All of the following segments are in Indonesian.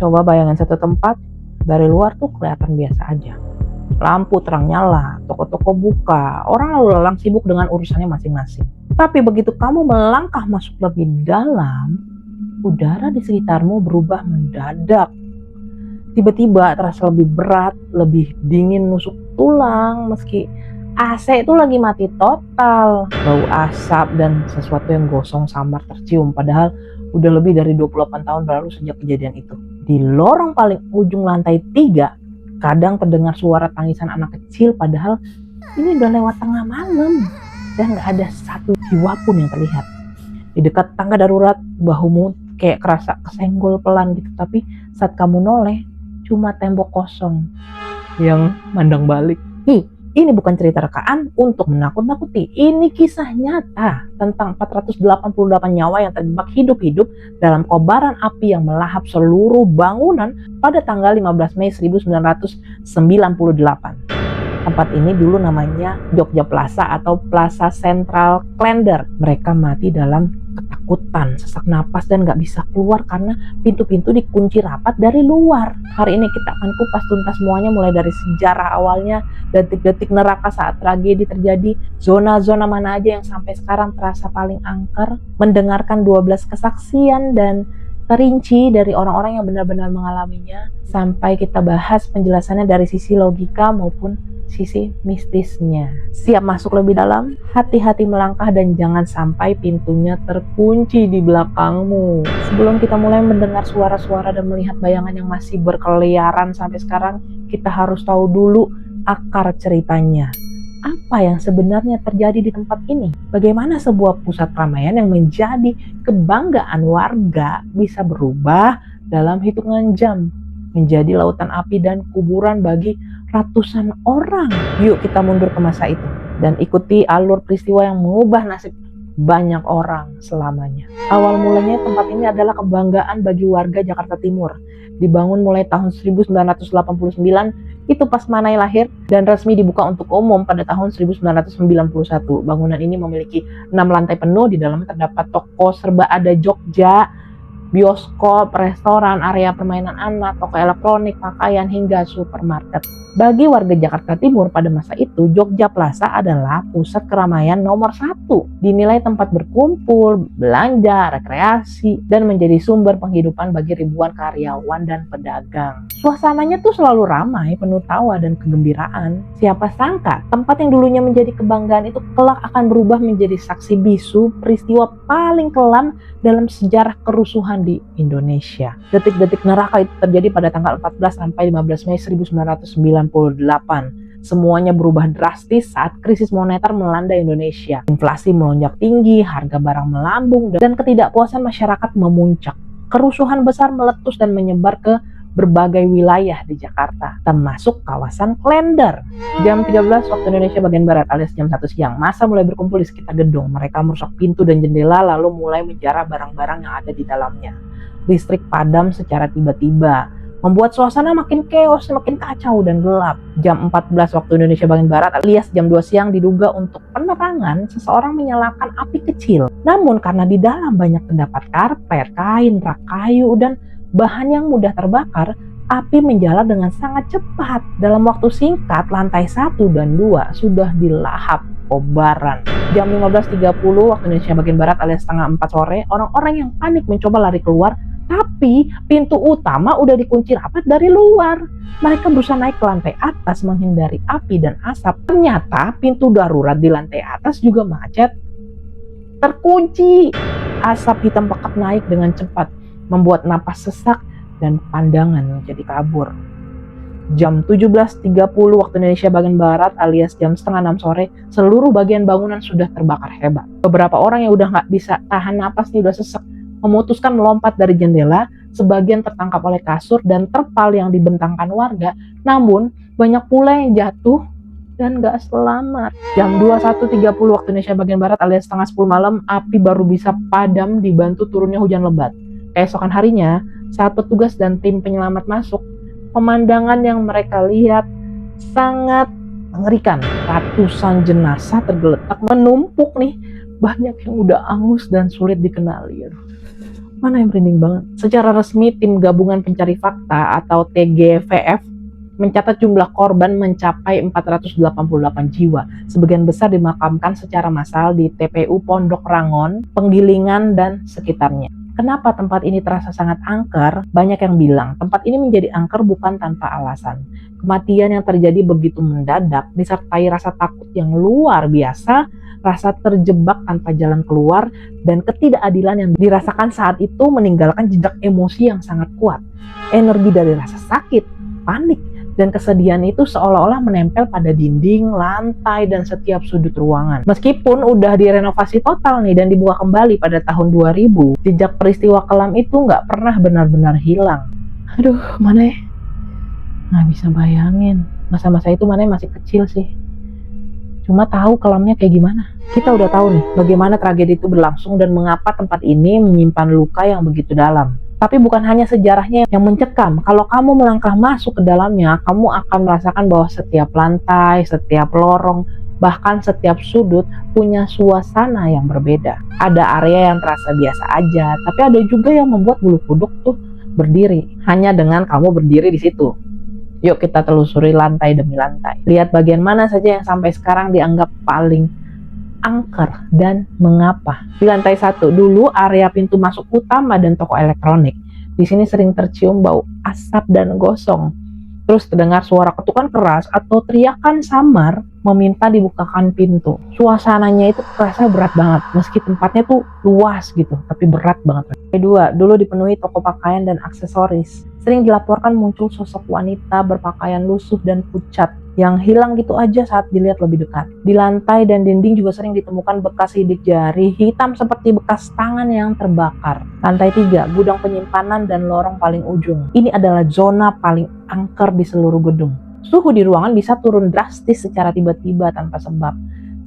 Coba bayangin satu tempat, dari luar tuh kelihatan biasa aja. Lampu terang nyala, toko-toko buka, orang lalu lalang sibuk dengan urusannya masing-masing. Tapi begitu kamu melangkah masuk lebih dalam, udara di sekitarmu berubah mendadak. Tiba-tiba terasa lebih berat, lebih dingin nusuk tulang, meski AC itu lagi mati total. Bau asap dan sesuatu yang gosong samar tercium, padahal udah lebih dari 28 tahun berlalu sejak kejadian itu. Di lorong paling ujung lantai 3, kadang terdengar suara tangisan anak kecil, padahal ini udah lewat tengah malam dan gak ada satu jiwa pun yang terlihat. Di dekat tangga darurat, bahumu kayak kerasa kesenggol pelan gitu, tapi saat kamu noleh, cuma tembok kosong yang mandang balik. Ini bukan cerita rekaan untuk menakut-nakuti. Ini kisah nyata tentang 488 nyawa yang terjebak hidup-hidup dalam kobaran api yang melahap seluruh bangunan pada tanggal 15 Mei 1998. Tempat ini dulu namanya Jogja Plaza atau Plaza Central Klender. Mereka mati dalam ketakutan, sesak napas, dan gak bisa keluar karena pintu-pintu dikunci rapat dari luar. Hari ini kita akan kupas tuntas semuanya, mulai dari sejarah awalnya, detik-detik neraka saat tragedi terjadi, zona-zona mana aja yang sampai sekarang terasa paling angker, mendengarkan 12 kesaksian dan terinci dari orang-orang yang benar-benar mengalaminya, sampai kita bahas penjelasannya dari sisi logika maupun sisi mistisnya. Siap masuk lebih dalam? Hati-hati melangkah dan jangan sampai pintunya terkunci di belakangmu. Sebelum kita mulai mendengar suara-suara dan melihat bayangan yang masih berkeliaran sampai sekarang, kita harus tahu dulu akar ceritanya. Apa yang sebenarnya terjadi di tempat ini? Bagaimana sebuah pusat keramaian yang menjadi kebanggaan warga bisa berubah dalam hitungan jam menjadi lautan api dan kuburan bagi ratusan orang? Yuk kita mundur ke masa itu dan ikuti alur peristiwa yang mengubah nasib banyak orang selamanya. Awal mulanya tempat ini adalah kebanggaan bagi warga Jakarta Timur. Dibangun mulai tahun 1989, itu pas Manai lahir, dan resmi dibuka untuk umum pada tahun 1991. Bangunan ini memiliki 6 lantai penuh. Di dalamnya terdapat toko serba ada Jogja, bioskop, restoran, area permainan anak, toko elektronik, pakaian, hingga supermarket. Bagi warga Jakarta Timur pada masa itu, Jogja Plaza adalah pusat keramaian nomor 1. Dinilai tempat berkumpul, belanja, rekreasi, dan menjadi sumber penghidupan bagi ribuan karyawan dan pedagang. Suasananya tuh selalu ramai, penuh tawa dan kegembiraan. Siapa sangka, tempat yang dulunya menjadi kebanggaan itu kelak akan berubah menjadi saksi bisu peristiwa paling kelam dalam sejarah kerusuhan di Indonesia. Detik-detik neraka itu terjadi pada tanggal 14 sampai 15 Mei 1998. Semuanya berubah drastis saat krisis moneter melanda Indonesia. Inflasi melonjak tinggi, harga barang melambung, dan ketidakpuasan masyarakat memuncak. Kerusuhan besar meletus dan menyebar ke berbagai wilayah di Jakarta, termasuk kawasan Klender. Jam 13 waktu Indonesia bagian Barat alias jam 1 siang, massa mulai berkumpul di sekitar gedung. Mereka merusak pintu dan jendela lalu mulai menjarah barang-barang yang ada di dalamnya. Listrik padam secara tiba-tiba, membuat suasana makin chaos, makin kacau dan gelap. Jam 14 waktu Indonesia bagian Barat alias jam 2 siang diduga untuk penerangan, seseorang menyalakan api kecil. Namun karena di dalam banyak terdapat karpet, kain, rak kayu, dan bahan yang mudah terbakar, api menjalar dengan sangat cepat. Dalam waktu singkat, lantai 1 dan 2 sudah dilahap kobaran. Jam 15.30 waktu Indonesia bagian Barat alias setengah 4 sore, orang-orang yang panik mencoba lari keluar, tapi pintu utama udah dikunci rapat dari luar. Mereka berusaha naik ke lantai atas menghindari api dan asap. Ternyata pintu darurat di lantai atas juga macet, terkunci. Asap hitam pekat naik dengan cepat, membuat napas sesak dan pandangan menjadi kabur. Jam 17.30 waktu Indonesia bagian Barat alias jam setengah 6 sore, seluruh bagian bangunan sudah terbakar hebat. Beberapa orang yang udah gak bisa tahan napas nih, udah sesek, memutuskan melompat dari jendela. Sebagian tertangkap oleh kasur dan terpal yang dibentangkan warga, namun banyak pula yang jatuh dan gak selamat. Jam 21.30 waktu Indonesia bagian Barat alias setengah 10 malam, api baru bisa padam dibantu turunnya hujan lebat. Keesokan harinya, saat petugas dan tim penyelamat masuk, pemandangan yang mereka lihat sangat mengerikan. Ratusan jenazah tergeletak menumpuk nih, banyak yang udah angus dan sulit dikenali. Mana yang merinding banget. Secara resmi, Tim Gabungan Pencari Fakta atau TGVF mencatat jumlah korban mencapai 488 jiwa. Sebagian besar dimakamkan secara massal di TPU Pondok Rangon, Penggilingan, dan sekitarnya. Kenapa tempat ini terasa sangat angker? Banyak yang bilang tempat ini menjadi angker bukan tanpa alasan. Kematian yang terjadi begitu mendadak disertai rasa takut yang luar biasa, rasa terjebak tanpa jalan keluar, dan ketidakadilan yang dirasakan saat itu meninggalkan jejak emosi yang sangat kuat. Energi dari rasa sakit, panik, dan kesedihan itu seolah-olah menempel pada dinding, lantai, dan setiap sudut ruangan. Meskipun udah direnovasi total nih dan dibuka kembali pada tahun 2000, jejak peristiwa kelam itu nggak pernah benar-benar hilang. Aduh, mana ya? Nggak bisa bayangin. Masa-masa itu mana masih kecil sih. Cuma tahu kelamnya kayak gimana. Kita udah tahu nih bagaimana tragedi itu berlangsung dan mengapa tempat ini menyimpan luka yang begitu dalam. Tapi bukan hanya sejarahnya yang mencekam. Kalau kamu melangkah masuk ke dalamnya, kamu akan merasakan bahwa setiap lantai, setiap lorong, bahkan setiap sudut punya suasana yang berbeda. Ada area yang terasa biasa aja, tapi ada juga yang membuat bulu kuduk tuh berdiri. Hanya dengan kamu berdiri di situ. Yuk kita telusuri lantai demi lantai. Lihat bagian mana saja yang sampai sekarang dianggap paling angker dan mengapa. Di lantai 1 dulu area pintu masuk utama dan toko elektronik. Di sini sering tercium bau asap dan gosong. Terus terdengar suara ketukan keras atau teriakan samar meminta dibukakan pintu. Suasananya itu terasa berat banget, meski tempatnya tuh luas gitu, tapi berat banget. Kedua, dulu dipenuhi toko pakaian dan aksesoris. Sering dilaporkan muncul sosok wanita berpakaian lusuh dan pucat yang hilang gitu aja saat dilihat lebih dekat. Di lantai dan dinding juga sering ditemukan bekas sidik jari hitam seperti bekas tangan yang terbakar. Lantai 3, gudang penyimpanan dan lorong paling ujung. Ini adalah zona paling angker di seluruh gedung. Suhu di ruangan bisa turun drastis secara tiba-tiba tanpa sebab.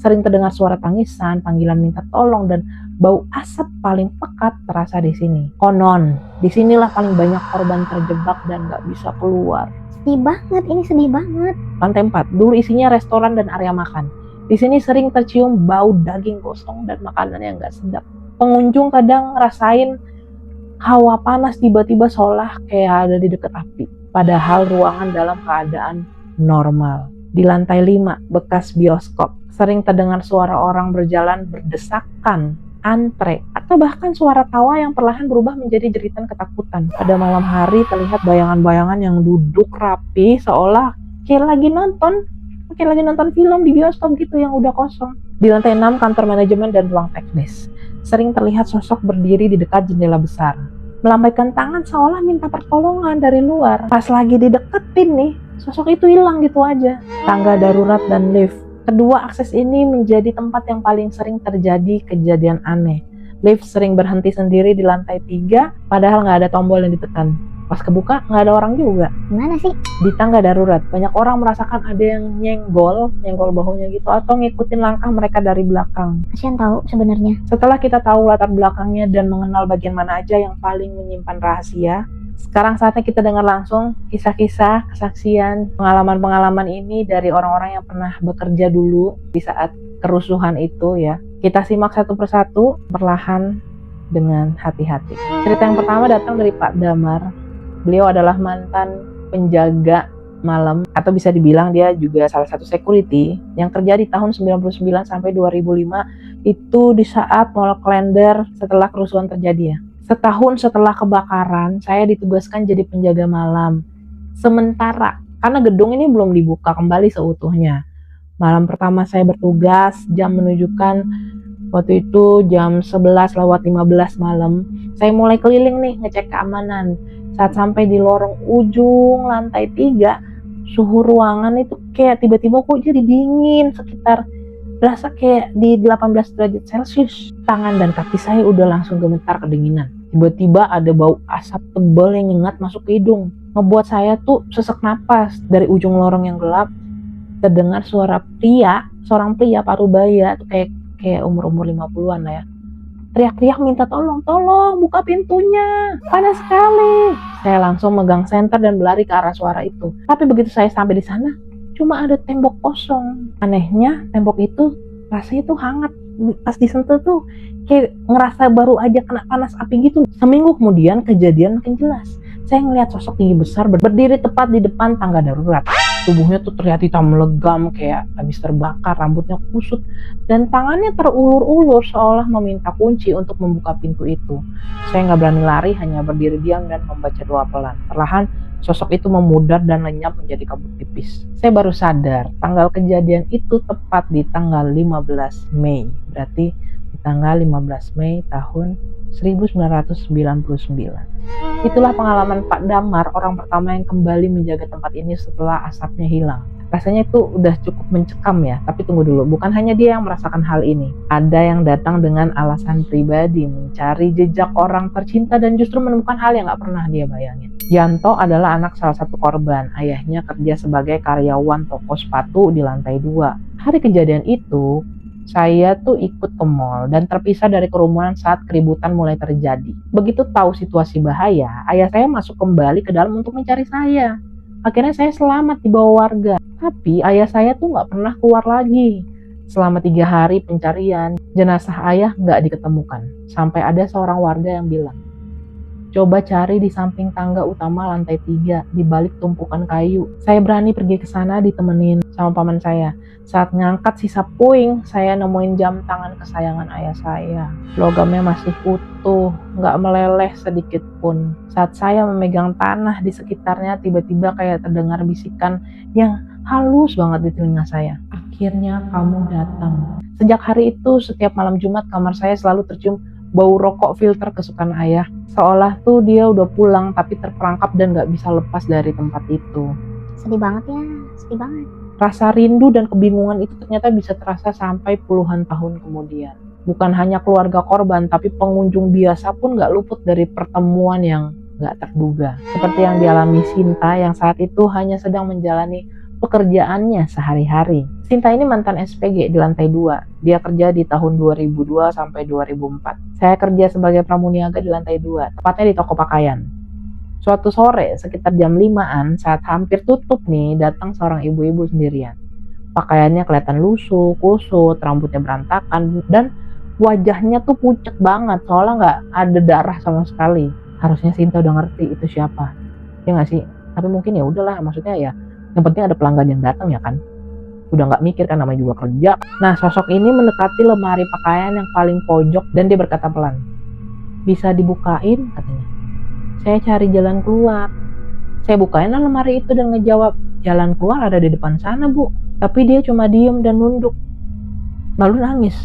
Sering terdengar suara tangisan, panggilan minta tolong, dan bau asap paling pekat terasa di sini. Konon, disinilah paling banyak korban terjebak dan gak bisa keluar. Sedih banget, ini sedih banget. Lantai 4, dulu isinya restoran dan area makan. Di sini sering tercium bau daging gosong dan makanan yang gak sedap. Pengunjung kadang ngerasain hawa panas tiba-tiba seolah kayak ada di dekat api. Padahal ruangan dalam keadaan normal. Di lantai 5, bekas bioskop. Sering terdengar suara orang berjalan berdesakan, antre, atau bahkan suara tawa yang perlahan berubah menjadi jeritan ketakutan. Pada malam hari terlihat bayangan-bayangan yang duduk rapi seolah kayak lagi nonton film di bioskop gitu yang udah kosong. Di lantai 6, kantor manajemen dan ruang teknis. Sering terlihat sosok berdiri di dekat jendela besar, melambaikan tangan seolah minta pertolongan dari luar. Pas lagi dideketin nih, sosok itu hilang gitu aja. Tangga darurat dan lift. Kedua akses ini menjadi tempat yang paling sering terjadi kejadian aneh. Lift sering berhenti sendiri di lantai 3, padahal nggak ada tombol yang ditekan. Pas kebuka, nggak ada orang juga. Gimana sih? Di tangga darurat, banyak orang merasakan ada yang nyenggol bahunya gitu, atau ngikutin langkah mereka dari belakang. Kasian tahu sebenarnya. Setelah kita tahu latar belakangnya dan mengenal bagian mana aja yang paling menyimpan rahasia, sekarang saatnya kita dengar langsung kisah-kisah, kesaksian, pengalaman-pengalaman ini dari orang-orang yang pernah bekerja dulu di saat kerusuhan itu ya. Kita simak satu persatu perlahan dengan hati-hati. Cerita yang pertama datang dari Pak Damar. Beliau adalah mantan penjaga malam, atau bisa dibilang dia juga salah satu security yang kerja di tahun 99 sampai 2005 itu di saat Mall Klender setelah kerusuhan terjadi ya. Setahun setelah kebakaran, saya ditugaskan jadi penjaga malam. Sementara, karena gedung ini belum dibuka kembali seutuhnya. Malam pertama saya bertugas, jam menunjukkan waktu itu jam 11:15 malam. Saya mulai keliling nih, ngecek keamanan. Saat sampai di lorong ujung lantai 3, suhu ruangan itu kayak tiba-tiba kok jadi dingin, sekitar berasa kayak di 18 derajat Celcius. Tangan dan kaki saya udah langsung gemetar kedinginan. Tiba-tiba ada bau asap tebal yang nyengat masuk ke hidung, ngebuat saya tuh sesak napas. Dari ujung lorong yang gelap terdengar suara seorang pria parubaya tuh kayak umur 50-an lah ya. Teriak-teriak minta tolong buka pintunya, panas sekali. Saya langsung megang senter dan berlari ke arah suara itu. Tapi begitu saya sampai di sana, cuma ada tembok kosong. Anehnya tembok itu rasanya tuh hangat, pas disentuh tuh kayak ngerasa baru aja kena panas api gitu. Seminggu kemudian kejadian makin jelas. Saya ngelihat sosok tinggi besar berdiri tepat di depan tangga darurat. Tubuhnya tuh terlihat hitam legam kayak habis terbakar, rambutnya kusut, dan tangannya terulur-ulur seolah meminta kunci untuk membuka pintu itu. Saya nggak berani lari, hanya berdiri diam dan membaca doa pelan. Perlahan, sosok itu memudar dan lenyap menjadi kabut tipis. Saya baru sadar, tanggal kejadian itu tepat di tanggal 15 Mei. Berarti di tanggal 15 Mei tahun 1999. Itulah pengalaman Pak Damar, orang pertama yang kembali menjaga tempat ini setelah asapnya hilang. Rasanya itu udah cukup mencekam ya, tapi tunggu dulu, bukan hanya dia yang merasakan hal ini. Ada yang datang dengan alasan pribadi, mencari jejak orang tercinta dan justru menemukan hal yang gak pernah dia bayangin. Yanto adalah anak salah satu korban. Ayahnya kerja sebagai karyawan toko sepatu di lantai 2. Hari kejadian itu, saya tuh ikut ke mall dan terpisah dari kerumunan saat keributan mulai terjadi. Begitu tahu situasi bahaya, ayah saya masuk kembali ke dalam untuk mencari saya. Akhirnya saya selamat dibawa warga. Tapi ayah saya tuh nggak pernah keluar lagi. Selama 3 hari pencarian, jenazah ayah nggak diketemukan. Sampai ada seorang warga yang bilang, coba cari di samping tangga utama lantai 3, di balik tumpukan kayu. Saya berani pergi ke sana ditemenin sama paman saya. Saat ngangkat sisa puing, saya nemuin jam tangan kesayangan ayah saya. Logamnya masih utuh, nggak meleleh sedikit pun. Saat saya memegang tanah di sekitarnya, tiba-tiba kayak terdengar bisikan yang halus banget di telinga saya. Akhirnya kamu datang. Sejak hari itu, setiap malam Jumat kamar saya selalu tercium bau rokok filter kesukaan ayah. Seolah tuh dia udah pulang tapi terperangkap dan gak bisa lepas dari tempat itu. Sedih banget ya, sedih banget. Rasa rindu dan kebingungan itu ternyata bisa terasa sampai puluhan tahun kemudian. Bukan hanya keluarga korban, tapi pengunjung biasa pun gak luput dari pertemuan yang gak terduga. Seperti yang dialami Sinta yang saat itu hanya sedang menjalani pekerjaannya sehari-hari. Sinta ini mantan SPG di lantai 2. Dia kerja di tahun 2002 sampai 2004. Saya kerja sebagai pramuniaga di lantai 2, tepatnya di toko pakaian. Suatu sore sekitar jam 5-an saat hampir tutup nih, datang seorang ibu-ibu sendirian. Pakaiannya kelihatan lusuh, kusut, rambutnya berantakan, dan wajahnya tuh pucet banget, seolah nggak ada darah sama sekali. Harusnya Sinta udah ngerti itu siapa, ya nggak sih? Tapi mungkin ya udahlah, maksudnya ya yang penting ada pelanggan yang datang ya kan. Udah nggak mikir kan, namanya juga kerja. Nah, sosok ini mendekati lemari pakaian yang paling pojok dan dia berkata pelan, bisa dibukain katanya. Saya cari jalan keluar. Saya bukain lemari itu dan ngejawab, jalan keluar ada di depan sana bu. Tapi dia cuma diem dan nunduk, lalu nangis.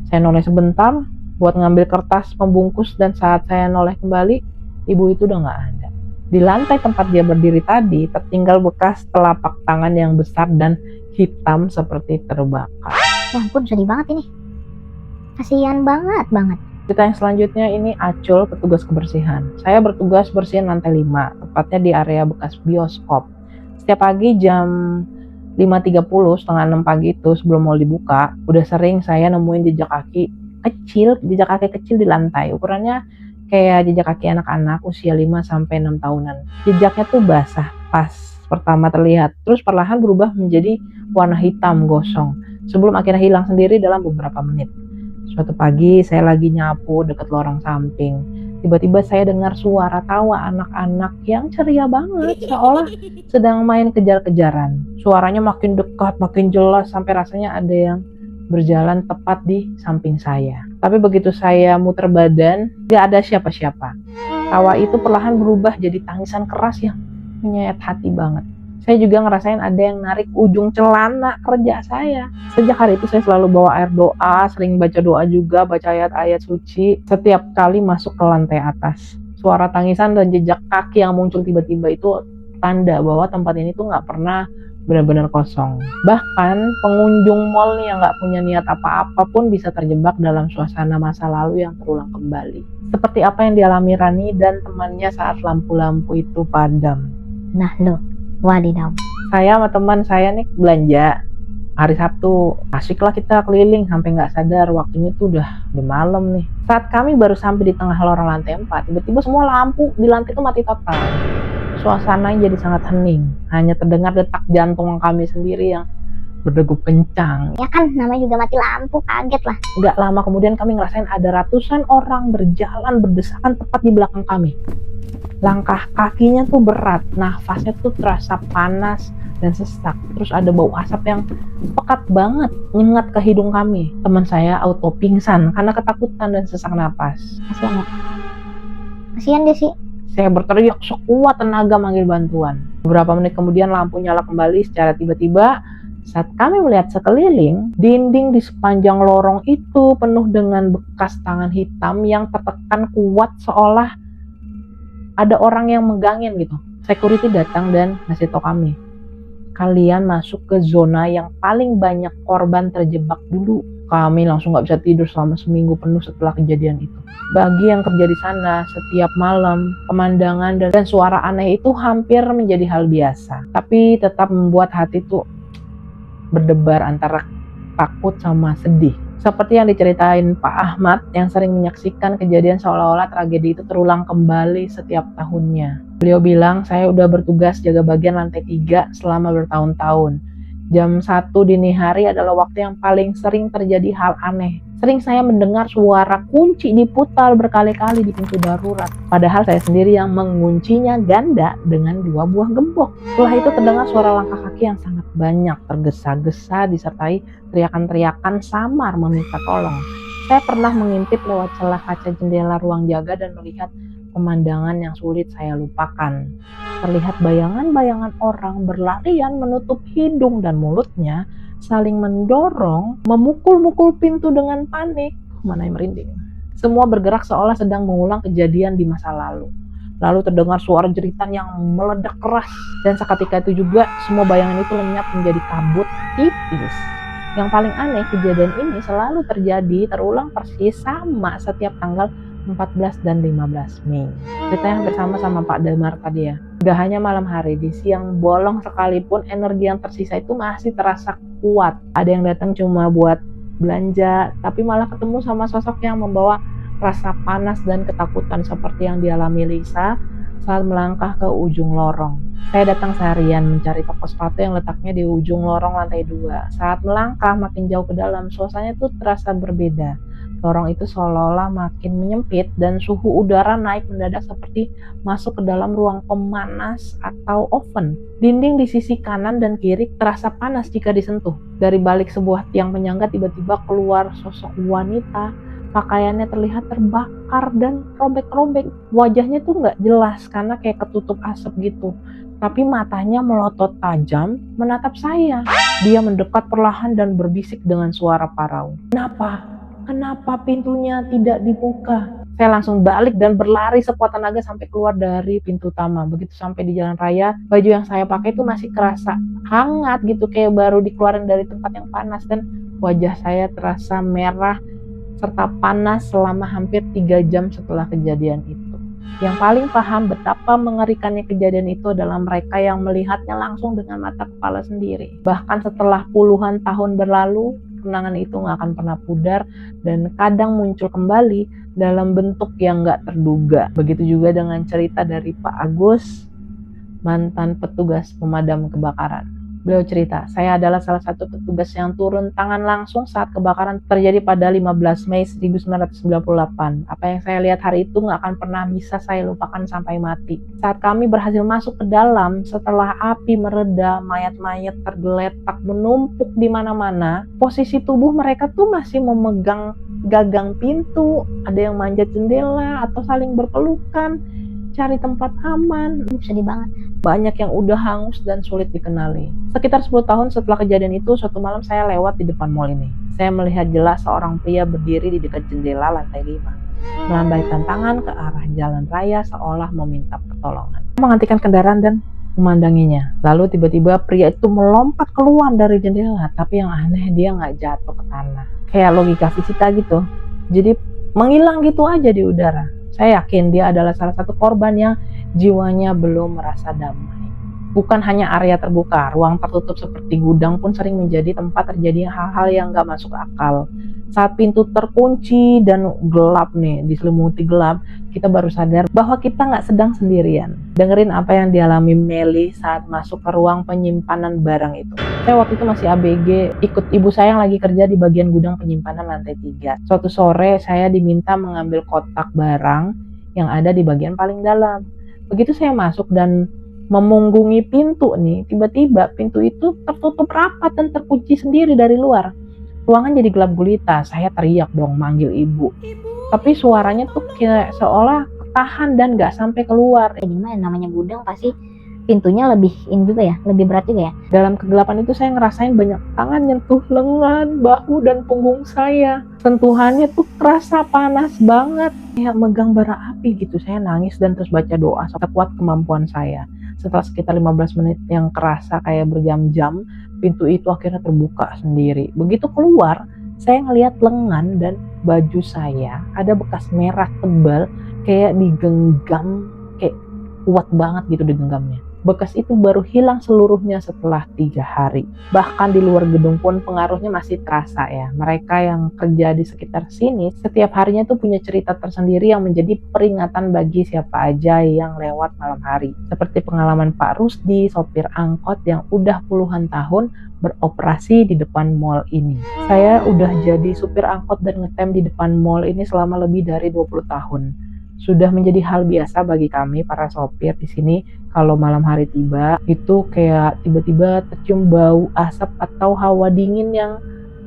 Saya noleh sebentar buat ngambil kertas pembungkus dan saat saya noleh kembali, ibu itu udah nggak ada. Di lantai tempat dia berdiri tadi tertinggal bekas telapak tangan yang besar dan hitam seperti terbakar. Ya ampun, sedih banget ini. Kasihan banget. Cerita yang selanjutnya ini Acul, petugas kebersihan. Saya bertugas bersihin lantai 5, tepatnya di area bekas bioskop. Setiap pagi jam 5.30, setengah 6 pagi itu sebelum mall dibuka, udah sering saya nemuin jejak kaki kecil di lantai. Ukurannya kayak jejak kaki anak-anak usia 5-6 tahunan. Jejaknya tuh basah pas pertama terlihat, terus perlahan berubah menjadi warna hitam gosong, sebelum akhirnya hilang sendiri dalam beberapa menit. Suatu pagi saya lagi nyapu dekat lorong samping. Tiba-tiba saya dengar suara tawa anak-anak yang ceria banget, seolah sedang main kejar-kejaran. Suaranya makin dekat, makin jelas, sampai rasanya ada yang berjalan tepat di samping saya. Tapi begitu saya muter badan, gak ada siapa-siapa. Tawa itu perlahan berubah jadi tangisan keras yang menyayat hati banget. Saya juga ngerasain ada yang narik ujung celana kerja saya. Sejak hari itu saya selalu bawa air doa, sering baca doa juga, baca ayat-ayat suci setiap kali masuk ke lantai atas. Suara tangisan dan jejak kaki yang muncul tiba-tiba itu tanda bahwa tempat ini tuh gak pernah benar-benar kosong. Bahkan pengunjung mall yang gak punya niat apa-apa pun bisa terjebak dalam suasana masa lalu yang terulang kembali. Seperti apa yang dialami Rani dan temannya saat lampu-lampu itu padam. Nah lo, wadidaw. Saya sama teman saya nih belanja hari Sabtu. Asyiklah kita keliling sampai nggak sadar waktunya tuh udah malam nih. Saat kami baru sampai di tengah lorong lantai 4, tiba-tiba semua lampu di lantai itu mati total. Suasananya jadi sangat hening. Hanya terdengar detak jantung kami sendiri yang berdegup kencang. Ya kan, namanya juga mati lampu, kaget lah. Nggak lama kemudian kami ngerasain ada ratusan orang berjalan berdesakan tepat di belakang kami. Langkah kakinya tuh berat, nafasnya tuh terasa panas dan sesak. Terus ada bau asap yang pekat banget nyengat ke hidung kami. Teman saya auto pingsan karena ketakutan dan sesak napas. Kasian ya. Kasian dia sih. Saya berteriak sekuat tenaga manggil bantuan. Beberapa menit kemudian lampu nyala kembali secara tiba-tiba. Saat kami melihat sekeliling, dinding di sepanjang lorong itu penuh dengan bekas tangan hitam yang tertekan kuat seolah ada orang yang megangin gitu. Security datang dan ngasih tau kami, kalian masuk ke zona yang paling banyak korban terjebak dulu. Kami langsung gak bisa tidur selama seminggu penuh setelah kejadian itu. Bagi yang kerja di sana, setiap malam, pemandangan dan suara aneh itu hampir menjadi hal biasa. Tapi tetap membuat hati tuh berdebar antara takut sama sedih. Seperti yang diceritain Pak Ahmad yang sering menyaksikan kejadian seolah-olah tragedi itu terulang kembali setiap tahunnya. Beliau bilang, saya udah bertugas jaga bagian lantai 3 selama bertahun-tahun. Jam 1 dini hari adalah waktu yang paling sering terjadi hal aneh. Sering saya mendengar suara kunci diputar berkali-kali di pintu darurat. Padahal saya sendiri yang menguncinya ganda dengan 2 buah gembok. Setelah itu terdengar suara langkah kaki yang sangat banyak, tergesa-gesa disertai teriakan-teriakan samar meminta tolong. Saya pernah mengintip lewat celah kaca jendela ruang jaga dan melihat pemandangan yang sulit saya lupakan. Terlihat bayangan-bayangan orang berlarian menutup hidung dan mulutnya, saling mendorong, memukul-mukul pintu dengan panik. Mana yang merinding. Semua bergerak seolah sedang mengulang kejadian di masa lalu. Lalu terdengar suara jeritan yang meledak keras, dan seketika itu juga semua bayangan itu lenyap menjadi kabut tipis. Yang paling aneh, kejadian ini selalu terjadi terulang persis sama setiap tanggal 14 dan 15 Mei. Cerita yang bersama sama Pak Damar tadi ya. Gak hanya malam hari, di siang bolong sekalipun energi yang tersisa itu masih terasa kuat. Ada yang datang cuma buat belanja, tapi malah ketemu sama sosok yang membawa rasa panas dan ketakutan seperti yang dialami Lisa saat melangkah ke ujung lorong. Saya datang seharian mencari toko sepatu yang letaknya di ujung lorong lantai 2. Saat melangkah makin jauh ke dalam, suasananya tuh terasa berbeda. Lorong itu seolah-olah makin menyempit dan suhu udara naik mendadak seperti masuk ke dalam ruang pemanas atau oven. Dinding di sisi kanan dan kiri terasa panas jika disentuh. Dari balik sebuah tiang penyangga tiba-tiba keluar sosok wanita. Pakaiannya terlihat terbakar dan robek-robek. Wajahnya tuh nggak jelas karena kayak ketutup asap gitu. Tapi matanya melotot tajam menatap saya. Dia mendekat perlahan dan berbisik dengan suara parau. Kenapa pintunya tidak dibuka? Saya langsung balik dan berlari sekuat tenaga sampai keluar dari pintu utama. Begitu sampai di jalan raya, baju yang saya pakai itu masih kerasa hangat gitu, kayak baru dikeluarin dari tempat yang panas, dan wajah saya terasa merah serta panas selama hampir 3 jam setelah kejadian itu. Yang paling paham betapa mengerikannya kejadian itu adalah mereka yang melihatnya langsung dengan mata kepala sendiri. Bahkan setelah puluhan tahun berlalu, kenangan itu gak akan pernah pudar dan kadang muncul kembali dalam bentuk yang gak terduga. Begitu juga dengan cerita dari Pak Agus, mantan petugas pemadam kebakaran. Beliau cerita, saya adalah salah satu petugas yang turun tangan langsung saat kebakaran terjadi pada 15 Mei 1998. Apa yang saya lihat hari itu gak akan pernah bisa saya lupakan sampai mati. Saat kami berhasil masuk ke dalam, setelah api mereda, mayat-mayat tergeletak menumpuk di mana-mana. Posisi tubuh mereka tuh masih memegang gagang pintu, ada yang manjat jendela atau saling berpelukan, cari tempat aman. Sedih banget. Banyak yang udah hangus dan sulit dikenali. Sekitar 10 tahun setelah kejadian itu, suatu malam saya lewat di depan mall ini. Saya melihat jelas seorang pria berdiri di dekat jendela lantai 5. Melambaikan tangan ke arah jalan raya seolah meminta pertolongan. Saya menghentikan kendaraan dan memandanginya. Lalu tiba-tiba pria itu melompat keluar dari jendela. Tapi yang aneh, dia nggak jatuh ke tanah. Kayak logika fisika gitu. Jadi menghilang gitu aja di udara. Saya yakin dia adalah salah satu korban yang jiwanya belum merasa damai. Bukan hanya area terbuka, ruang tertutup seperti gudang pun sering menjadi tempat terjadinya hal-hal yang nggak masuk akal. Saat pintu terkunci dan gelap nih, diselimuti gelap, kita baru sadar bahwa kita nggak sedang sendirian. Dengerin apa yang dialami Meli saat masuk ke ruang penyimpanan barang itu. Saya waktu itu masih ABG, ikut ibu saya yang lagi kerja di bagian gudang penyimpanan lantai 3. Suatu sore saya diminta mengambil kotak barang yang ada di bagian paling dalam. Begitu saya masuk dan memunggungi pintu nih, tiba-tiba pintu itu tertutup rapat dan terkunci sendiri dari luar. Ruangan jadi gelap gulita, saya teriak dong manggil ibu. Tapi suaranya tuh kayak seolah ketahan dan gak sampai keluar. Gimana namanya gudang pasti pintunya lebih ini juga ya, lebih berat juga ya. Dalam kegelapan itu saya ngerasain banyak tangan nyentuh lengan, bahu, dan punggung saya. Sentuhannya tuh kerasa panas banget, kayak megang bara api gitu. Saya nangis dan terus baca doa sekuat kemampuan saya. Setelah sekitar 15 menit yang kerasa kayak berjam-jam, pintu itu akhirnya terbuka sendiri. Begitu keluar, saya ngelihat lengan dan baju saya ada bekas merah tebal, kayak digenggam, kayak kuat banget gitu digenggamnya. Bekas itu baru hilang seluruhnya setelah 3 hari. Bahkan di luar gedung pun pengaruhnya masih terasa ya. Mereka yang kerja di sekitar sini setiap harinya tuh punya cerita tersendiri yang menjadi peringatan bagi siapa aja yang lewat malam hari. Seperti pengalaman Pak Rusdi, sopir angkot yang udah puluhan tahun beroperasi di depan mall ini. Saya udah jadi supir angkot dan ngetem di depan mall ini selama lebih dari 20 tahun. Sudah menjadi hal biasa bagi kami para sopir di sini kalau malam hari tiba itu kayak tiba-tiba tercium bau asap atau hawa dingin yang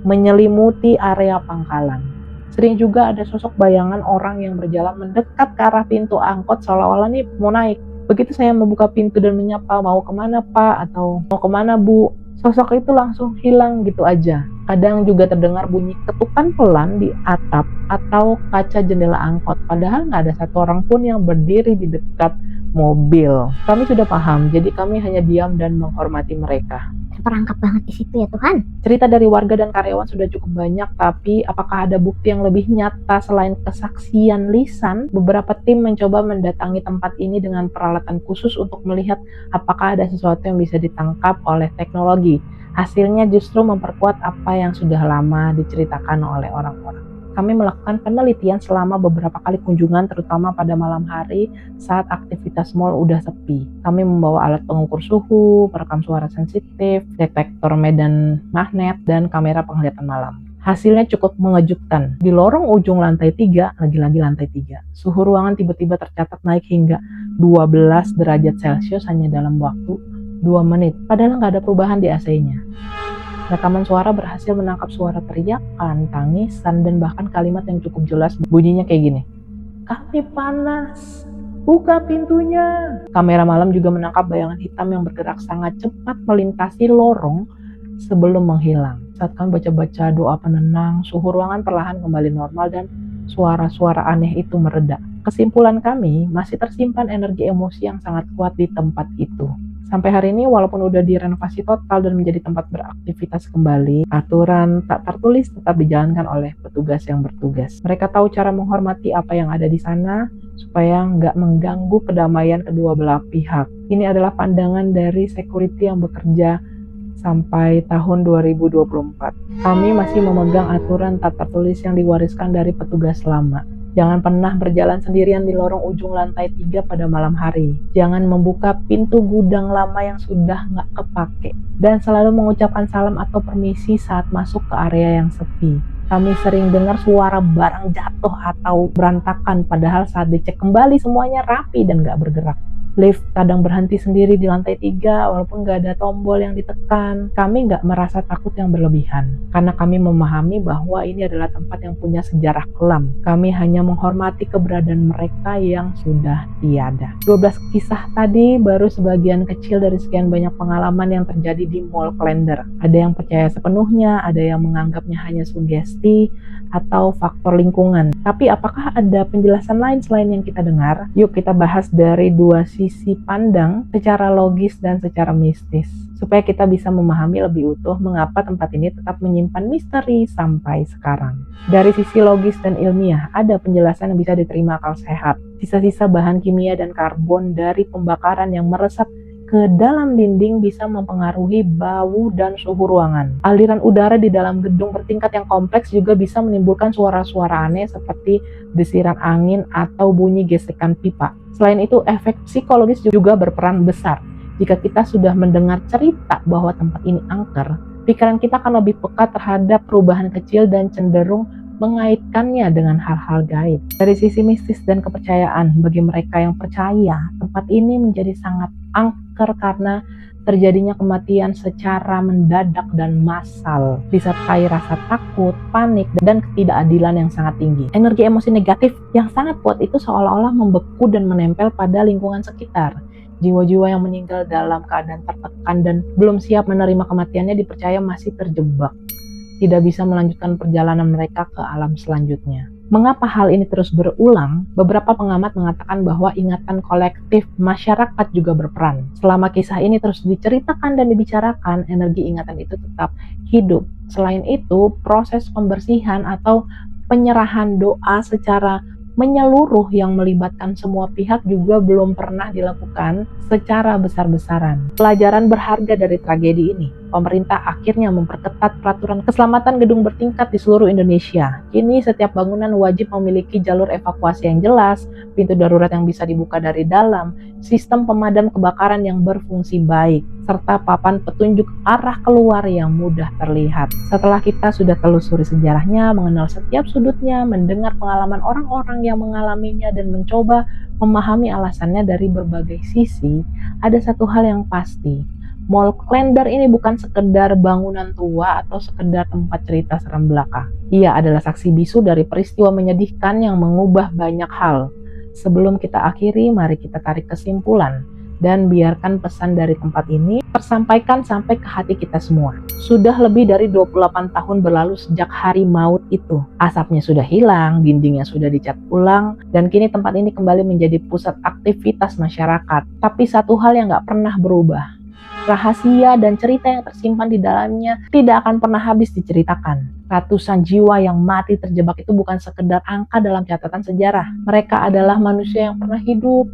menyelimuti area pangkalan. Sering juga ada sosok bayangan orang yang berjalan mendekat ke arah pintu angkot seolah-olah nih mau naik. Begitu saya membuka pintu dan menyapa, mau kemana Pak atau mau kemana Bu, sosok itu langsung hilang gitu aja. Kadang juga terdengar bunyi ketukan pelan di atap atau kaca jendela angkot, padahal nggak ada satu orang pun yang berdiri di dekat mobil. Kami sudah paham, jadi kami hanya diam dan menghormati mereka. Terperangkap banget di situ ya Tuhan. Cerita dari warga dan karyawan sudah cukup banyak, tapi apakah ada bukti yang lebih nyata selain kesaksian lisan? Beberapa tim mencoba mendatangi tempat ini dengan peralatan khusus untuk melihat apakah ada sesuatu yang bisa ditangkap oleh teknologi. Hasilnya justru memperkuat apa yang sudah lama diceritakan oleh orang-orang. Kami melakukan penelitian selama beberapa kali kunjungan, terutama pada malam hari saat aktivitas mall udah sepi. Kami membawa alat pengukur suhu, perekam suara sensitif, detektor medan magnet, dan kamera penglihatan malam. Hasilnya cukup mengejutkan. Di lorong ujung lantai 3, lagi-lagi lantai 3, suhu ruangan tiba-tiba tercatat naik hingga 12 derajat Celcius hanya dalam waktu 2 menit, padahal nggak ada perubahan di AC-nya. Rekaman suara berhasil menangkap suara teriakan, tangisan, dan bahkan kalimat yang cukup jelas. Bunyinya kayak gini, "Kami panas, buka pintunya." Kamera malam juga menangkap bayangan hitam yang bergerak sangat cepat melintasi lorong sebelum menghilang. Saat kami baca-baca doa penenang, suhu ruangan perlahan kembali normal dan suara-suara aneh itu mereda. Kesimpulan kami, masih tersimpan energi emosi yang sangat kuat di tempat itu. Sampai hari ini walaupun udah direnovasi total dan menjadi tempat beraktivitas kembali, aturan tak tertulis tetap dijalankan oleh petugas yang bertugas. Mereka tahu cara menghormati apa yang ada di sana supaya nggak mengganggu kedamaian kedua belah pihak. Ini adalah pandangan dari security yang bekerja sampai tahun 2024. Kami masih memegang aturan tak tertulis yang diwariskan dari petugas lama. Jangan pernah berjalan sendirian di lorong ujung lantai 3 pada malam hari. Jangan membuka pintu gudang lama yang sudah nggak kepake. Dan selalu mengucapkan salam atau permisi saat masuk ke area yang sepi. Kami sering dengar suara barang jatuh atau berantakan, padahal saat dicek kembali semuanya rapi dan nggak bergerak. Lift kadang berhenti sendiri di lantai 3 walaupun gak ada tombol yang ditekan. Kami gak merasa takut yang berlebihan karena kami memahami bahwa ini adalah tempat yang punya sejarah kelam. Kami hanya menghormati keberadaan mereka yang sudah tiada. 12 kisah tadi baru sebagian kecil dari sekian banyak pengalaman yang terjadi di Mall Klender. Ada yang percaya sepenuhnya, ada yang menganggapnya hanya sugesti atau faktor lingkungan. Tapi apakah ada penjelasan lain selain yang kita dengar? Yuk kita bahas dari dua sisi pandang secara logis dan secara mistis, supaya kita bisa memahami lebih utuh mengapa tempat ini tetap menyimpan misteri sampai sekarang. Dari sisi logis dan ilmiah, ada penjelasan yang bisa diterima akal sehat. Sisa-sisa bahan kimia dan karbon dari pembakaran yang meresap ke ke dalam dinding bisa mempengaruhi bau dan suhu ruangan. Aliran udara di dalam gedung bertingkat yang kompleks juga bisa menimbulkan suara-suara aneh seperti desiran angin atau bunyi gesekan pipa. Selain itu, efek psikologis juga berperan besar. Jika kita sudah mendengar cerita bahwa tempat ini angker, pikiran kita akan lebih peka terhadap perubahan kecil dan cenderung mengaitkannya dengan hal-hal gaib. Dari sisi mistis dan kepercayaan, bagi mereka yang percaya, tempat ini menjadi sangat angker karena terjadinya kematian secara mendadak dan massal, disertai rasa takut, panik, dan ketidakadilan yang sangat tinggi. Energi emosi negatif yang sangat kuat itu seolah-olah membeku dan menempel pada lingkungan sekitar. Jiwa-jiwa yang meninggal dalam keadaan tertekan dan belum siap menerima kematiannya dipercaya masih terjebak, tidak bisa melanjutkan perjalanan mereka ke alam selanjutnya. Mengapa hal ini terus berulang? Beberapa pengamat mengatakan bahwa ingatan kolektif masyarakat juga berperan. Selama kisah ini terus diceritakan dan dibicarakan, energi ingatan itu tetap hidup. Selain itu, proses pembersihan atau penyerahan doa secara menyeluruh yang melibatkan semua pihak juga belum pernah dilakukan secara besar-besaran. Pelajaran berharga dari tragedi ini, pemerintah akhirnya memperketat peraturan keselamatan gedung bertingkat di seluruh Indonesia. Kini setiap bangunan wajib memiliki jalur evakuasi yang jelas, pintu darurat yang bisa dibuka dari dalam, sistem pemadam kebakaran yang berfungsi baik, serta papan petunjuk arah keluar yang mudah terlihat. Setelah kita sudah telusuri sejarahnya, mengenal setiap sudutnya, mendengar pengalaman orang-orang yang mengalaminya, dan mencoba memahami alasannya dari berbagai sisi, ada satu hal yang pasti. Mall Klender ini bukan sekedar bangunan tua atau sekedar tempat cerita seram belaka. Ia adalah saksi bisu dari peristiwa menyedihkan yang mengubah banyak hal. Sebelum kita akhiri, mari kita tarik kesimpulan dan biarkan pesan dari tempat ini tersampaikan sampai ke hati kita semua. Sudah lebih dari 28 tahun berlalu sejak hari maut itu. Asapnya sudah hilang, dindingnya sudah dicat ulang, dan kini tempat ini kembali menjadi pusat aktivitas masyarakat. Tapi satu hal yang gak pernah berubah. Rahasia dan cerita yang tersimpan di dalamnya tidak akan pernah habis diceritakan. Ratusan jiwa yang mati terjebak itu bukan sekedar angka dalam catatan sejarah. Mereka adalah manusia yang pernah hidup,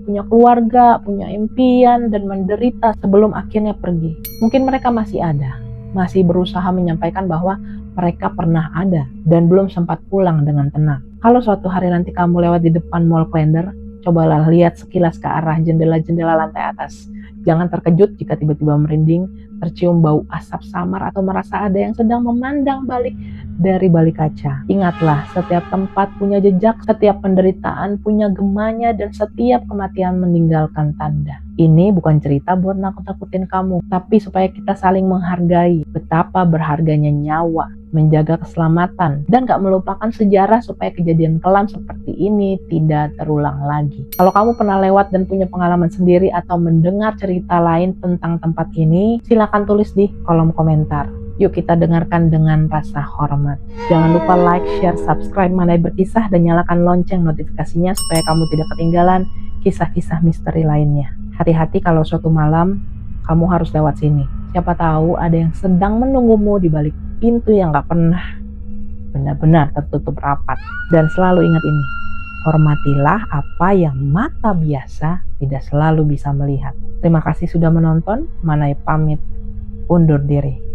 punya keluarga, punya impian, dan menderita sebelum akhirnya pergi. Mungkin mereka masih ada, masih berusaha menyampaikan bahwa mereka pernah ada dan belum sempat pulang dengan tenang. Kalau suatu hari nanti kamu lewat di depan Mall Klender, cobalah lihat sekilas ke arah jendela-jendela lantai atas. Jangan terkejut jika tiba-tiba merinding, tercium bau asap samar, atau merasa ada yang sedang memandang balik dari balik kaca. Ingatlah, setiap tempat punya jejak, setiap penderitaan punya gemanya, dan setiap kematian meninggalkan tanda. Ini bukan cerita buat nakut-nakutin kamu, tapi supaya kita saling menghargai betapa berharganya nyawa, menjaga keselamatan, dan gak melupakan sejarah supaya kejadian kelam seperti ini tidak terulang lagi. Kalau kamu pernah lewat dan punya pengalaman sendiri atau mendengar cerita lain tentang tempat ini, silakan tulis di kolom komentar. Yuk kita dengarkan dengan rasa hormat. Jangan lupa like, share, subscribe Mandai Berkisah, dan nyalakan lonceng notifikasinya supaya kamu tidak ketinggalan kisah-kisah misteri lainnya. Hati-hati kalau suatu malam kamu harus lewat sini. Siapa tahu ada yang sedang menunggumu di balik pintu yang gak pernah benar-benar tertutup rapat. Dan selalu ingat ini, hormatilah apa yang mata biasa tidak selalu bisa melihat. Terima kasih sudah menonton. Mandai pamit undur diri.